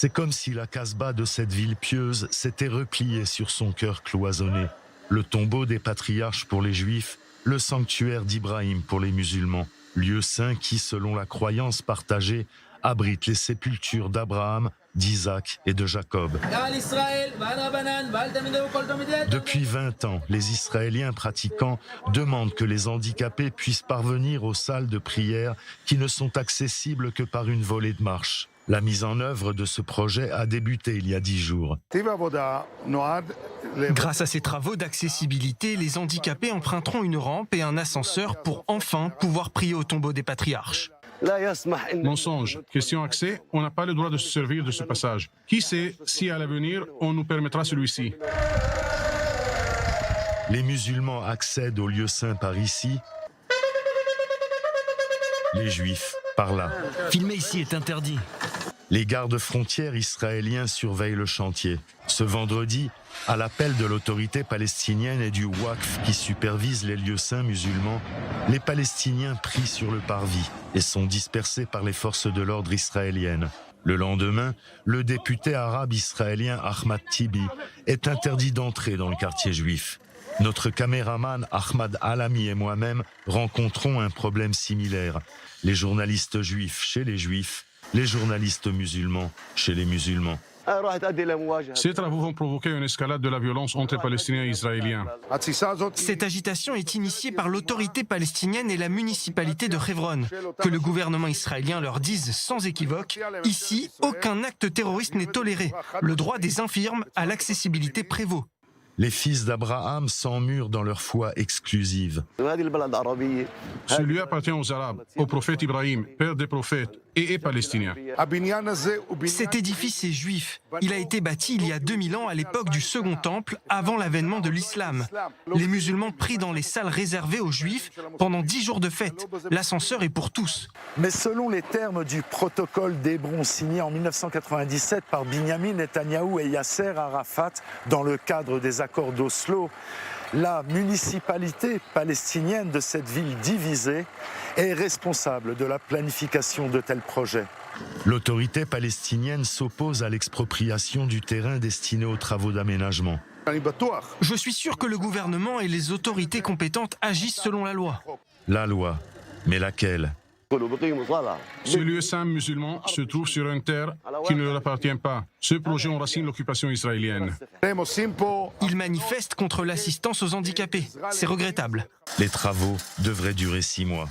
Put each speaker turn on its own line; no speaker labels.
C'est comme si la Casbah de cette ville pieuse s'était repliée sur son cœur cloisonné. Le tombeau des patriarches pour les Juifs, le sanctuaire d'Ibrahim pour les musulmans, lieu saint qui, selon la croyance partagée, abrite les sépultures d'Abraham, d'Isaac et de Jacob. Depuis 20 ans, les Israéliens pratiquants demandent que les handicapés puissent parvenir aux salles de prière qui ne sont accessibles que par une volée de marche. La mise en œuvre de ce projet a débuté il y a 10 jours.
Grâce à ces travaux d'accessibilité, les handicapés emprunteront une rampe et un ascenseur pour enfin pouvoir prier au tombeau des patriarches.
Mensonge. Question accès, on n'a pas le droit de se servir de ce passage. Qui sait si à l'avenir, on nous permettra celui-ci?
Les musulmans accèdent au lieu saint par ici, les juifs par là.
Filmer ici est interdit.
Les gardes-frontières israéliens surveillent le chantier. Ce vendredi, à l'appel de l'autorité palestinienne et du Waqf qui supervise les lieux saints musulmans, les Palestiniens prient sur le parvis et sont dispersés par les forces de l'ordre israéliennes. Le lendemain, le député arabe israélien Ahmad Tibi est interdit d'entrer dans le quartier juif. Notre caméraman Ahmad Alami et moi-même rencontrons un problème similaire. Les journalistes juifs chez les juifs, les journalistes musulmans chez les musulmans.
Ces travaux vont provoquer une escalade de la violence entre Palestiniens et Israéliens.
Cette agitation est initiée par l'autorité palestinienne et la municipalité de Hebron. Que le gouvernement israélien leur dise sans équivoque, ici, aucun acte terroriste n'est toléré. Le droit des infirmes à l'accessibilité prévaut.
Les fils d'Abraham s'emmurent dans leur foi exclusive.
Ce lieu appartient aux Arabes, au prophète Ibrahim, père des prophètes, et est palestinien.
Cet édifice est juif. Il a été bâti il y a 2000 ans à l'époque du Second Temple, avant l'avènement de l'islam. Les musulmans prient dans les salles réservées aux juifs pendant 10 jours de fête. L'ascenseur est pour tous.
Mais selon les termes du protocole d'Hébron signé en 1997 par Binyamin Netanyahou et Yasser Arafat dans le cadre des accords d'Oslo, la municipalité palestinienne de cette ville divisée est responsable de la planification de tels projets.
L'autorité palestinienne s'oppose à l'expropriation du terrain destiné aux travaux d'aménagement.
Je suis sûr que le gouvernement et les autorités compétentes agissent selon la loi.
La loi, mais laquelle ?
Ce lieu saint musulman se trouve sur une terre qui ne leur appartient pas. Ce projet enracine l'occupation israélienne.
Ils manifestent contre l'assistance aux handicapés. C'est regrettable.
Les travaux devraient durer 6 mois.